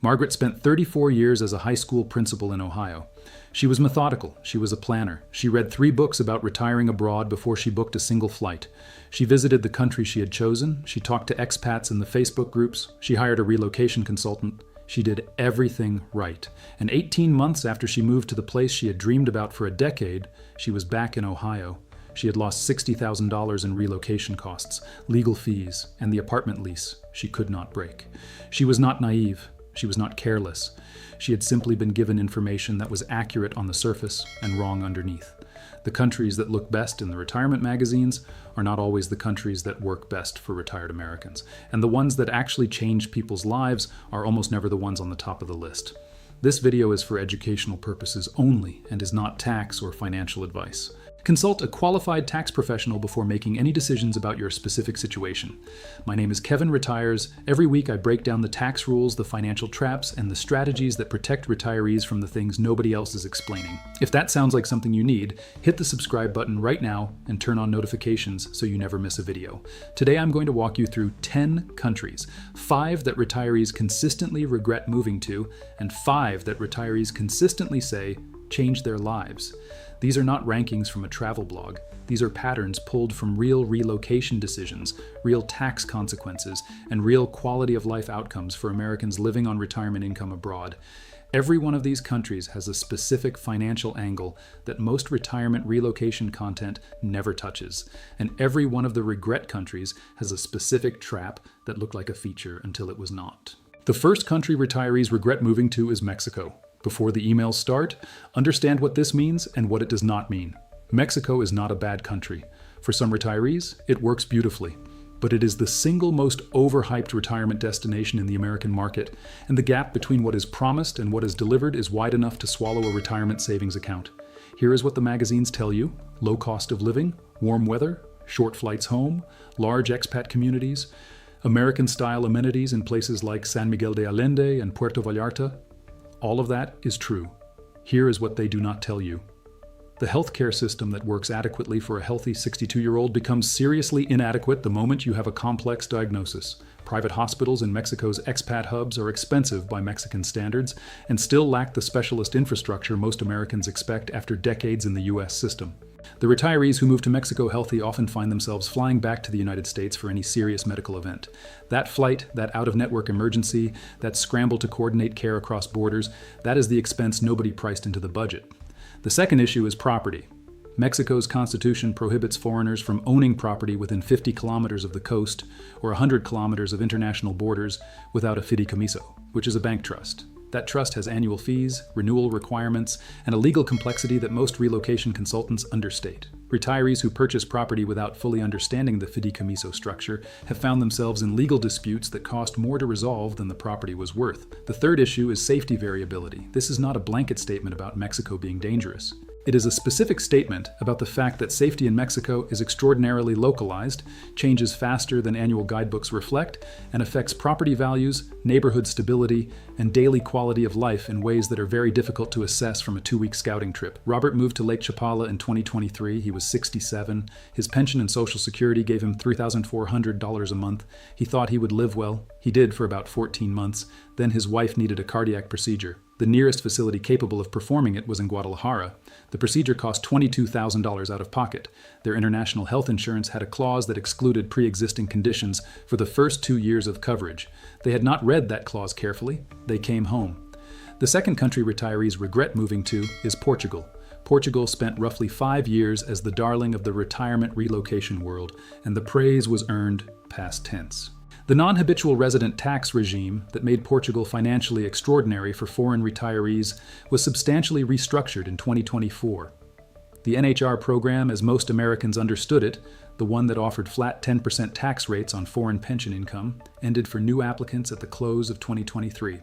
Margaret spent 34 years as a high school principal in Ohio. She was methodical. She was a planner. She read 3 books about retiring abroad before she booked a single flight. She visited the country she had chosen. She talked to expats in the Facebook groups. She hired a relocation consultant. She did everything right. And 18 months after she moved to the place she had dreamed about for a decade, she was back in Ohio. She had lost $60,000 in relocation costs, legal fees, and the apartment lease she could not break. She was not naive. She was not careless. She had simply been given information that was accurate on the surface and wrong underneath. The countries that look best in the retirement magazines are not always the countries that work best for retired Americans. And the ones that actually change people's lives are almost never the ones on the top of the list. This video is for educational purposes only and is not tax or financial advice. Consult a qualified tax professional before making any decisions about your specific situation. My name is Kevin Retires. Every week I break down the tax rules, the financial traps, and the strategies that protect retirees from the things nobody else is explaining. If that sounds like something you need, hit the subscribe button right now and turn on notifications so you never miss a video. Today I'm going to walk you through 10 countries, 5 that retirees consistently regret moving to, and 5 that retirees consistently say changed their lives. These are not rankings from a travel blog. These are patterns pulled from real relocation decisions, real tax consequences, and real quality of life outcomes for Americans living on retirement income abroad. Every one of these countries has a specific financial angle that most retirement relocation content never touches. And every one of the regret countries has a specific trap that looked like a feature until it was not. The first country retirees regret moving to is Mexico. Before the emails start, understand what this means and what it does not mean. Mexico is not a bad country. For some retirees, it works beautifully. But it is the single most overhyped retirement destination in the American market, and the gap between what is promised and what is delivered is wide enough to swallow a retirement savings account. Here is what the magazines tell you: low cost of living, warm weather, short flights home, large expat communities, American-style amenities in places like San Miguel de Allende and Puerto Vallarta. All of that is true. Here is what they do not tell you. The healthcare system that works adequately for a healthy 62-year-old becomes seriously inadequate the moment you have a complex diagnosis. Private hospitals in Mexico's expat hubs are expensive by Mexican standards and still lack the specialist infrastructure most Americans expect after decades in the U.S. system. The retirees who move to Mexico healthy often find themselves flying back to the United States for any serious medical event. That flight, that out-of-network emergency, that scramble to coordinate care across borders, that is the expense nobody priced into the budget. The second issue is property. Mexico's constitution prohibits foreigners from owning property within 50 kilometers of the coast or 100 kilometers of international borders without a fideicomiso, which is a bank trust. That trust has annual fees, renewal requirements, and a legal complexity that most relocation consultants understate. Retirees who purchase property without fully understanding the fideicomiso structure have found themselves in legal disputes that cost more to resolve than the property was worth. The third issue is safety variability. This is not a blanket statement about Mexico being dangerous. It is a specific statement about the fact that safety in Mexico is extraordinarily localized, changes faster than annual guidebooks reflect, and affects property values, neighborhood stability, and daily quality of life in ways that are very difficult to assess from a 2-week scouting trip. Robert moved to Lake Chapala in 2023. He was 67. His pension and Social Security gave him $3,400 a month. He thought he would live well. He did for about 14 months. Then his wife needed a cardiac procedure. The nearest facility capable of performing it was in Guadalajara. The procedure cost $22,000 out of pocket. Their international health insurance had a clause that excluded pre-existing conditions for the first 2 years of coverage. They had not read that clause carefully. They came home. The second country retirees regret moving to is Portugal. Portugal spent roughly 5 years as the darling of the retirement relocation world, and the praise was earned past tense. The non-habitual resident tax regime that made Portugal financially extraordinary for foreign retirees was substantially restructured in 2024. The NHR program, as most Americans understood it, the one that offered flat 10% tax rates on foreign pension income, ended for new applicants at the close of 2023.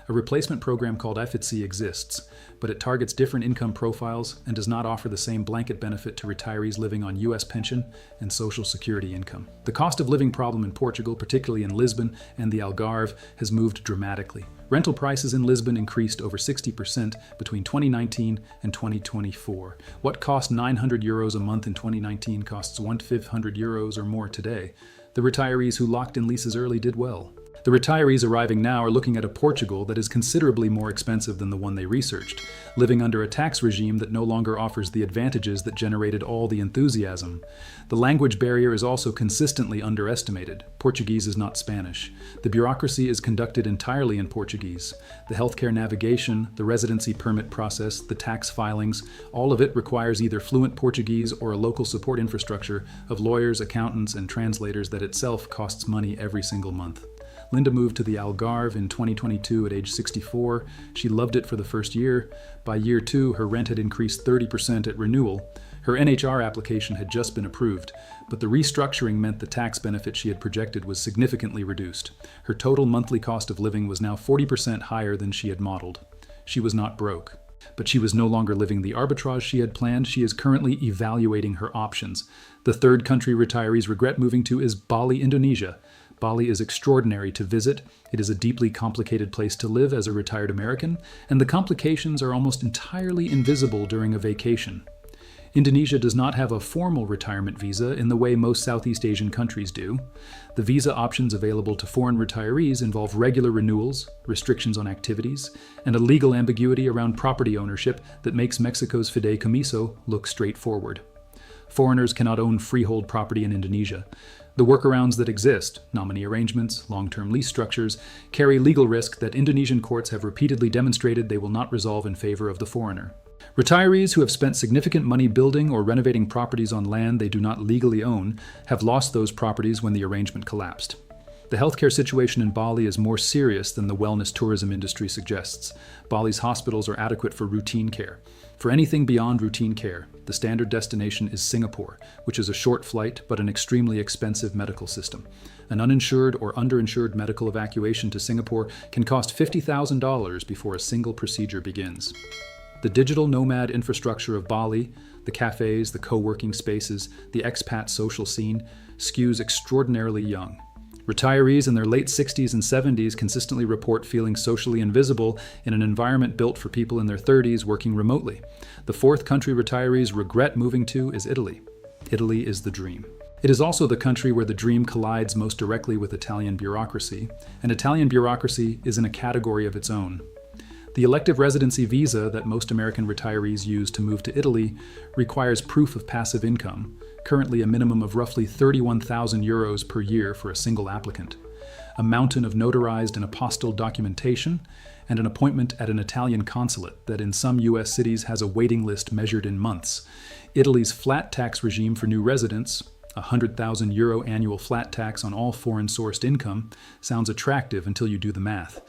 A replacement program called FITC exists, but it targets different income profiles and does not offer the same blanket benefit to retirees living on U.S. pension and Social Security income. The cost of living problem in Portugal, particularly in Lisbon and the Algarve, has moved dramatically. Rental prices in Lisbon increased over 60% between 2019 and 2024. What cost €900 a month in 2019 costs €1,500 or more today. The retirees who locked in leases early did well. The retirees arriving now are looking at a Portugal that is considerably more expensive than the one they researched, living under a tax regime that no longer offers the advantages that generated all the enthusiasm. The language barrier is also consistently underestimated. Portuguese is not Spanish. The bureaucracy is conducted entirely in Portuguese. The healthcare navigation, the residency permit process, the tax filings, all of it requires either fluent Portuguese or a local support infrastructure of lawyers, accountants, and translators that itself costs money every single month. Linda moved to the Algarve in 2022 at age 64. She loved it for the first year. By year 2, her rent had increased 30% at renewal. Her NHR application had just been approved, but the restructuring meant the tax benefit she had projected was significantly reduced. Her total monthly cost of living was now 40% higher than she had modeled. She was not broke. But she was no longer living the arbitrage she had planned. She is currently evaluating her options. The third country retirees regret moving to is Bali, Indonesia. Bali is extraordinary to visit. It is a deeply complicated place to live as a retired American, and the complications are almost entirely invisible during a vacation. Indonesia does not have a formal retirement visa in the way most Southeast Asian countries do. The visa options available to foreign retirees involve regular renewals, restrictions on activities, and a legal ambiguity around property ownership that makes Mexico's fideicomiso look straightforward. Foreigners cannot own freehold property in Indonesia. The workarounds that exist, nominee arrangements, long-term lease structures, carry legal risk that Indonesian courts have repeatedly demonstrated they will not resolve in favor of the foreigner. Retirees who have spent significant money building or renovating properties on land they do not legally own have lost those properties when the arrangement collapsed. The healthcare situation in Bali is more serious than the wellness tourism industry suggests. Bali's hospitals are adequate for routine care. For anything beyond routine care, the standard destination is Singapore, which is a short flight but an extremely expensive medical system. An uninsured or underinsured medical evacuation to Singapore can cost $50,000 before a single procedure begins. The digital nomad infrastructure of Bali, the cafes, the co-working spaces, the expat social scene, skews extraordinarily young. Retirees in their late 60s and 70s consistently report feeling socially invisible in an environment built for people in their 30s working remotely. The fourth country retirees regret moving to is Italy. Italy is the dream. It is also the country where the dream collides most directly with Italian bureaucracy, and Italian bureaucracy is in a category of its own. The elective residency visa that most American retirees use to move to Italy requires proof of passive income, currently a minimum of roughly 31,000 euros per year for a single applicant, a mountain of notarized and apostilled documentation, and an appointment at an Italian consulate that in some U.S. cities has a waiting list measured in months. Italy's flat tax regime for new residents, a €100,000 annual flat tax on all foreign-sourced income, sounds attractive until you do the math.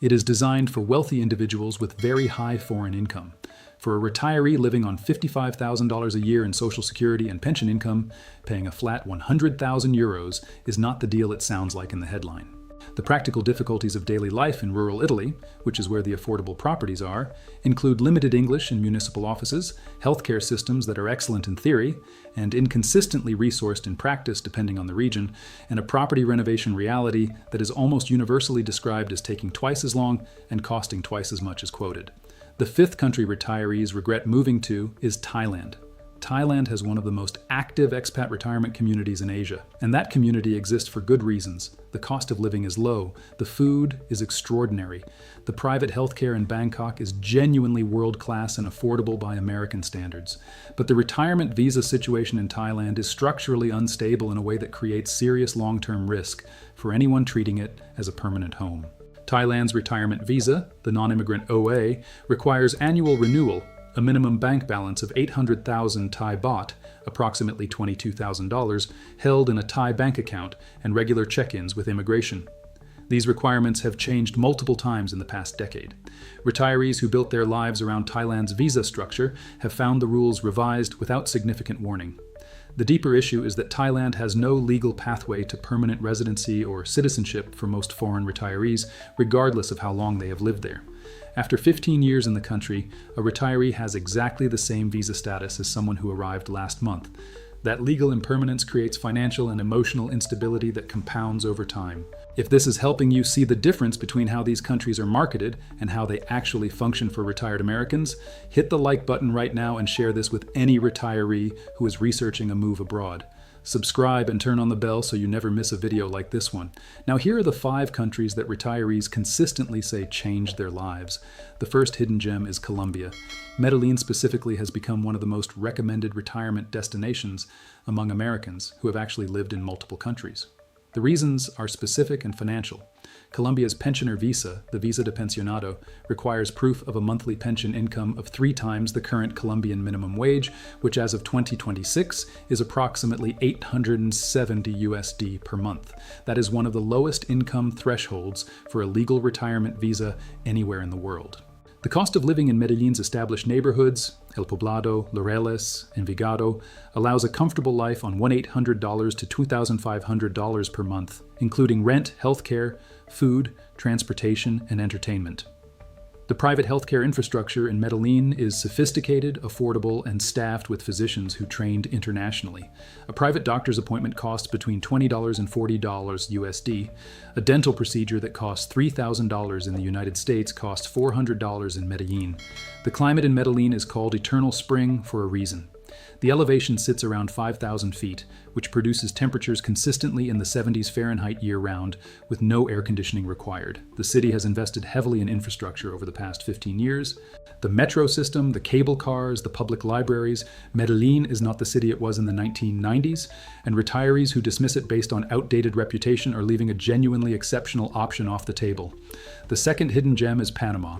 It is designed for wealthy individuals with very high foreign income. For a retiree living on $55,000 a year in Social Security and pension income, paying a flat 100,000 euros is not the deal it sounds like in the headline. The practical difficulties of daily life in rural Italy, which is where the affordable properties are, include limited English in municipal offices, healthcare systems that are excellent in theory, and inconsistently resourced in practice depending on the region, and a property renovation reality that is almost universally described as taking twice as long and costing twice as much as quoted. The fifth country retirees regret moving to is Thailand. Thailand has one of the most active expat retirement communities in Asia, and that community exists for good reasons. The cost of living is low, the food is extraordinary, the private healthcare in Bangkok is genuinely world-class and affordable by American standards. But the retirement visa situation in Thailand is structurally unstable in a way that creates serious long-term risk for anyone treating it as a permanent home. Thailand's retirement visa, the non-immigrant OA, requires annual renewal, a minimum bank balance of 800,000 Thai baht, approximately $22,000, held in a Thai bank account, and regular check-ins with immigration. These requirements have changed multiple times in the past decade. Retirees who built their lives around Thailand's visa structure have found the rules revised without significant warning. The deeper issue is that Thailand has no legal pathway to permanent residency or citizenship for most foreign retirees, regardless of how long they have lived there. After 15 years in the country, a retiree has exactly the same visa status as someone who arrived last month. That legal impermanence creates financial and emotional instability that compounds over time. If this is helping you see the difference between how these countries are marketed and how they actually function for retired Americans, hit the like button right now and share this with any retiree who is researching a move abroad. subscribe and turn on the bell so you never miss a video like this one. Now here are the 5 countries that retirees consistently say changed their lives. The first hidden gem is Colombia. Medellin specifically has become one of the most recommended retirement destinations among Americans who have actually lived in multiple countries. The reasons are specific and financial. Colombia's pensioner visa, the Visa de Pensionado, requires proof of a monthly pension income of 3 times the current Colombian minimum wage, which as of 2026 is approximately $870 USD per month. That is one of the lowest income thresholds for a legal retirement visa anywhere in the world. The cost of living in Medellin's established neighborhoods, El Poblado, Laureles, Envigado, allows a comfortable life on $1,800 to $2,500 per month, including rent, healthcare, food, transportation, and entertainment. The private healthcare infrastructure in Medellin is sophisticated, affordable, and staffed with physicians who trained internationally. A private doctor's appointment costs between $20 and $40 USD. A dental procedure that costs $3,000 in the United States costs $400 in Medellin. The climate in Medellin is called Eternal Spring for a reason. The elevation sits around 5,000 feet, which produces temperatures consistently in the 70s Fahrenheit year-round, with no air conditioning required. The city has invested heavily in infrastructure over the past 15 years. The metro system, the cable cars, the public libraries. Medellin is not the city it was in the 1990s, and retirees who dismiss it based on outdated reputation are leaving a genuinely exceptional option off the table. The second hidden gem is Panama.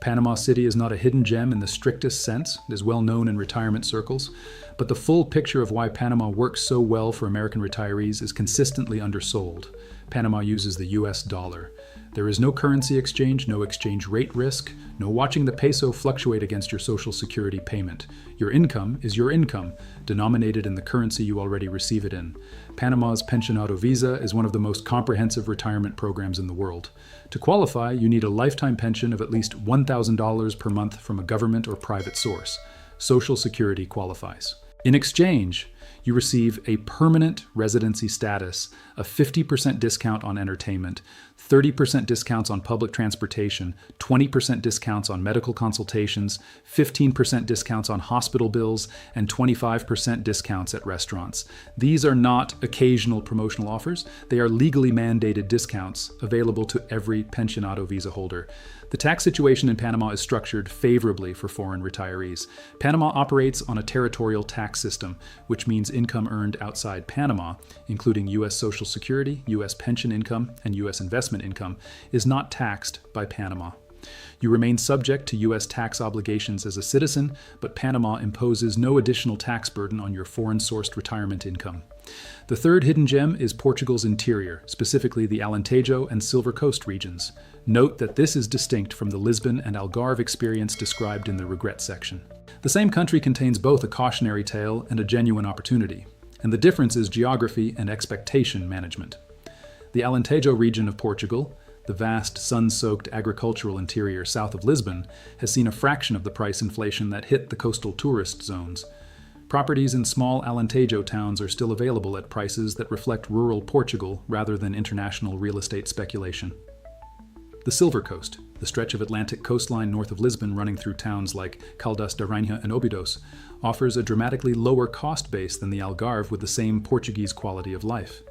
Panama City is not a hidden gem in the strictest sense. It is well known in retirement circles, but the full picture of why Panama works so well for American retirees is consistently undersold. Panama uses the US dollar. There is no currency exchange, no exchange rate risk, no watching the peso fluctuate against your Social Security payment. Your income is your income, denominated in the currency you already receive it in. Panama's Pensionado Visa is one of the most comprehensive retirement programs in the world. To qualify, you need a lifetime pension of at least $1,000 per month from a government or private source. Social Security qualifies. In exchange, you receive a permanent residency status, a 50% discount on entertainment, 30% discounts on public transportation, 20% discounts on medical consultations, 15% discounts on hospital bills, and 25% discounts at restaurants. These are not occasional promotional offers. They are legally mandated discounts available to every Pensionado visa holder. The tax situation in Panama is structured favorably for foreign retirees. Panama operates on a territorial tax system, which means income earned outside Panama, including U.S. Social Security, U.S. pension income, and U.S. investment income, is not taxed by Panama. You remain subject to U.S. tax obligations as a citizen, but Panama imposes no additional tax burden on your foreign-sourced retirement income. The third hidden gem is Portugal's interior, specifically the Alentejo and Silver Coast regions. Note that this is distinct from the Lisbon and Algarve experience described in the regret section. The same country contains both a cautionary tale and a genuine opportunity, and the difference is geography and expectation management. The Alentejo region of Portugal, the vast sun-soaked agricultural interior south of Lisbon, has seen a fraction of the price inflation that hit the coastal tourist zones. Properties in small Alentejo towns are still available at prices that reflect rural Portugal rather than international real estate speculation. The Silver Coast, the stretch of Atlantic coastline north of Lisbon running through towns like Caldas da Rainha and Óbidos, offers a dramatically lower cost base than the Algarve with the same Portuguese quality of life.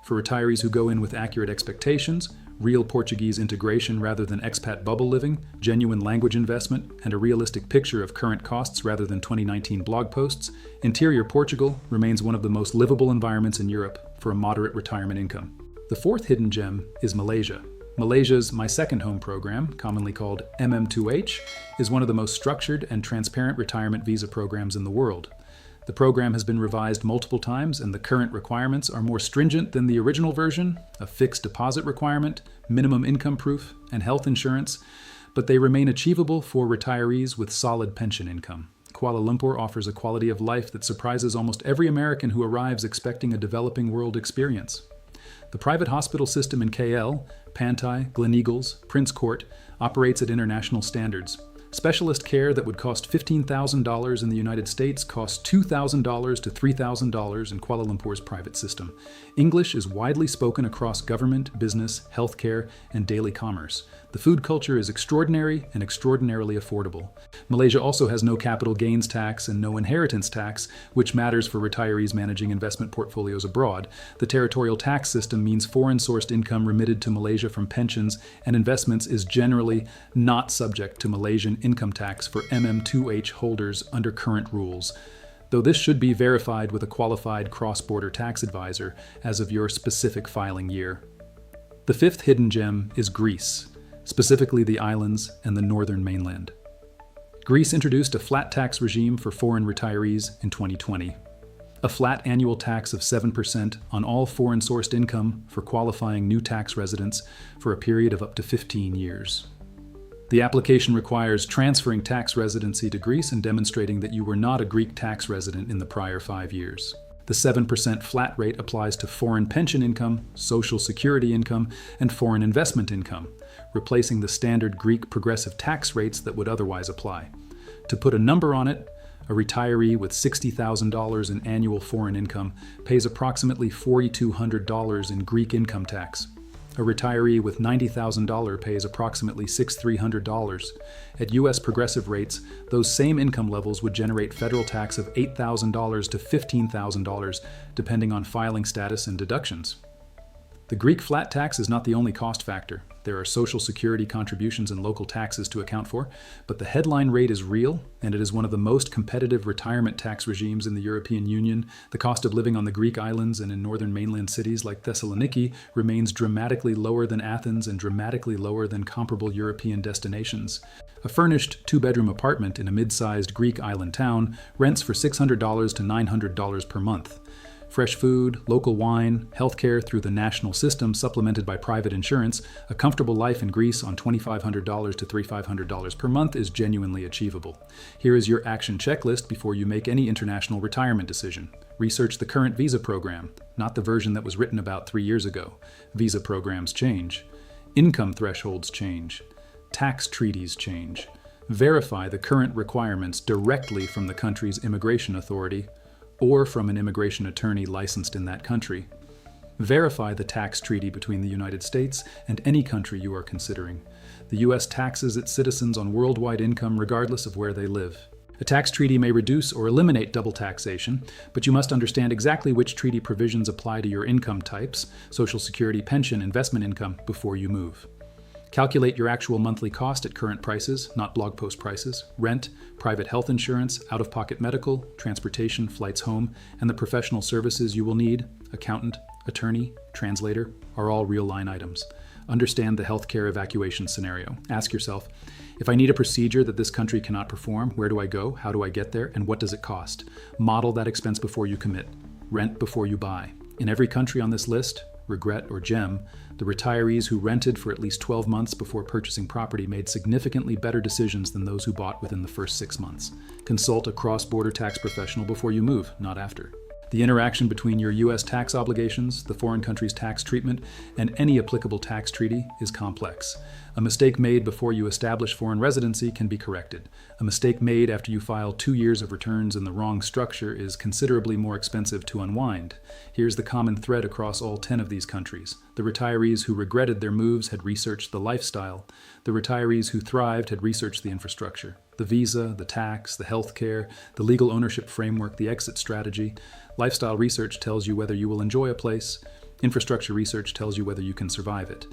For retirees who go in with accurate expectations, real Portuguese integration rather than expat bubble living, genuine language investment, and a realistic picture of current costs rather than 2019 blog posts, interior Portugal remains one of the most livable environments in Europe for a moderate retirement income. The fourth hidden gem is Malaysia. Malaysia's My Second Home program, commonly called MM2H, is one of the most structured and transparent retirement visa programs in the world. The program has been revised multiple times, and the current requirements are more stringent than the original version, a fixed deposit requirement, minimum income proof, and health insurance, but they remain achievable for retirees with solid pension income. Kuala Lumpur offers a quality of life that surprises almost every American who arrives expecting a developing world experience. The private hospital system in KL, Pantai, Gleneagles, Prince Court, operates at international standards. Specialist care that would cost $15,000 in the United States costs $2,000 to $3,000 in Kuala Lumpur's private system. English is widely spoken across government, business, healthcare, and daily commerce. The food culture is extraordinary and extraordinarily affordable. Malaysia also has no capital gains tax and no inheritance tax, which matters for retirees managing investment portfolios abroad. The territorial tax system means foreign-sourced income remitted to Malaysia from pensions and investments is generally not subject to Malaysian income tax for MM2H holders under current rules, though this should be verified with a qualified cross-border tax advisor as of your specific filing year. The fifth hidden gem is Greece, specifically the islands and the northern mainland. Greece introduced a flat tax regime for foreign retirees in 2020. A flat annual tax of 7% on all foreign-sourced income for qualifying new tax residents for a period of up to 15 years. The application requires transferring tax residency to Greece and demonstrating that you were not a Greek tax resident in the prior 5 years. The 7% flat rate applies to foreign pension income, social security income, and foreign investment income, replacing the standard Greek progressive tax rates that would otherwise apply. To put a number on it, a retiree with $60,000 in annual foreign income pays approximately $4,200 in Greek income tax. A retiree with $90,000 pays approximately $6,300. At U.S. progressive rates, those same income levels would generate federal tax of $8,000 to $15,000, depending on filing status and deductions. The Greek flat tax is not the only cost factor. There are social security contributions and local taxes to account for, but the headline rate is real, and it is one of the most competitive retirement tax regimes in the European Union. The cost of living on the Greek islands and in northern mainland cities like Thessaloniki remains dramatically lower than Athens and dramatically lower than comparable European destinations. A furnished two-bedroom apartment in a mid-sized Greek island town rents for $600 to $900 per month. Fresh food, local wine, healthcare through the national system supplemented by private insurance, a comfortable life in Greece on $2,500 to $3,500 per month is genuinely achievable. Here is your action checklist before you make any international retirement decision. Research the current visa program, not the version that was written about 3 years ago. Visa programs change. Income thresholds change. Tax treaties change. Verify the current requirements directly from the country's immigration authority or from an immigration attorney licensed in that country. Verify the tax treaty between the United States and any country you are considering. The U.S. taxes its citizens on worldwide income regardless of where they live. A tax treaty may reduce or eliminate double taxation, but you must understand exactly which treaty provisions apply to your income types, Social Security, pension, investment income, before you move. Calculate your actual monthly cost at current prices, not blog post prices, rent, private health insurance, out-of-pocket medical, transportation, flights home, and the professional services you will need, accountant, attorney, translator, are all real line items. Understand the healthcare evacuation scenario. Ask yourself, if I need a procedure that this country cannot perform, where do I go, how do I get there, and what does it cost? Model that expense before you commit. Rent before you buy. In every country on this list, regret or gem, the retirees who rented for at least 12 months before purchasing property made significantly better decisions than those who bought within the first 6 months. Consult a cross-border tax professional before you move, not after. The interaction between your U.S. tax obligations, the foreign country's tax treatment, and any applicable tax treaty is complex. A mistake made before you establish foreign residency can be corrected. A mistake made after you file 2 years of returns in the wrong structure is considerably more expensive to unwind. Here's the common thread across all 10 of these countries. The retirees who regretted their moves had researched the lifestyle. The retirees who thrived had researched the infrastructure. The visa, the tax, the healthcare, the legal ownership framework, the exit strategy. Lifestyle research tells you whether you will enjoy a place. Infrastructure research tells you whether you can survive it.